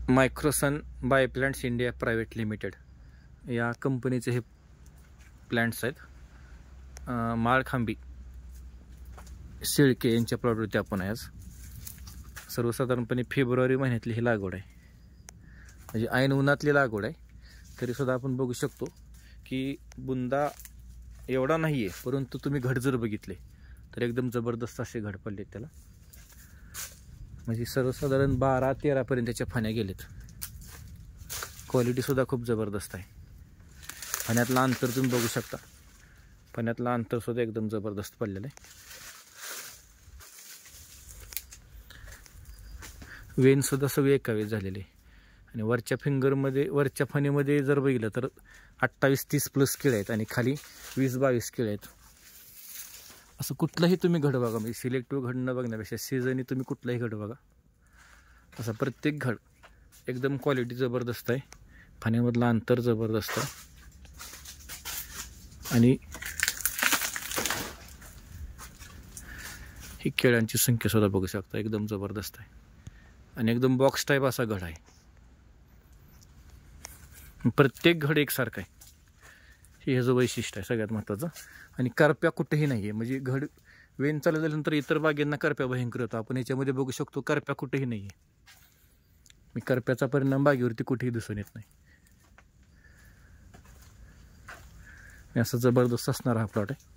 मायक्रोसन बायोप्लांट्स India private limited या कंपनीचे हे प्लांट्स आहेत. माळखांबी शेळके यांच्या प्लॉटवरती आपण आहे आज. सर्वसाधारणपणे फेब्रुवारी महिन्यातली ही लागवड आहे, म्हणजे ऐन उन्हातली लागवड आहे. तरीसुद्धा आपण बघू शकतो की बुंदा एवढा नाही आहे, परंतु तुम्ही घड जर बघितले तर एकदम जबरदस्त असे घड पडले त्याला. म्हणजे सर्वसाधारण 12-13 त्याच्या फाण्या गेलेत. क्वालिटीसुद्धा खूप जबरदस्त आहे. फाण्यातलं अंतर तुम्ही बघू शकता, फाण्यातलं अंतरसुद्धा एकदम जबरदस्त पडलेलं आहे. वेनसुद्धा सगळे एकावेळेस झालेले आहे. आणि वरच्या फिंगरमध्ये, वरच्या फणीमध्ये जर बघितलं तर 28-30 प्लस किळे आहेत आणि खाली 20-22 किळे आहेत. असं कुठलंही तुम्ही घड बघा, म्हणजे सिलेक्टिव्ह घड न बघण्यापेक्षा सीझनी तुम्ही कुठलाही घड बघा, असं प्रत्येक घड एकदम क्वालिटी जबरदस्त आहे. फाण्यामधलं अंतर जबरदस्त आहे आणि ही केळ्यांची संख्यासुद्धा बघू शकता, एकदम जबरदस्त आहे. आणि एकदम बॉक्स टाईप असा घड आहे. प्रत्येक घड एकसारखा आहे, हे ह्याचं वैशिष्ट्य आहे सगळ्यात महत्त्वाचं. आणि करप्या कुठेही नाही आहे, म्हणजे घड वेन चालू झाल्यानंतर इतर बागेंना करप्या भयंकर होतो. आपण याच्यामध्ये बघू शकतो करप्या कुठेही नाही आहे. मी करप्याचा परिणाम बागेवरती कुठेही दिसून येत नाही. असं जबरदस्त असणारा हा प्लॉट आहे.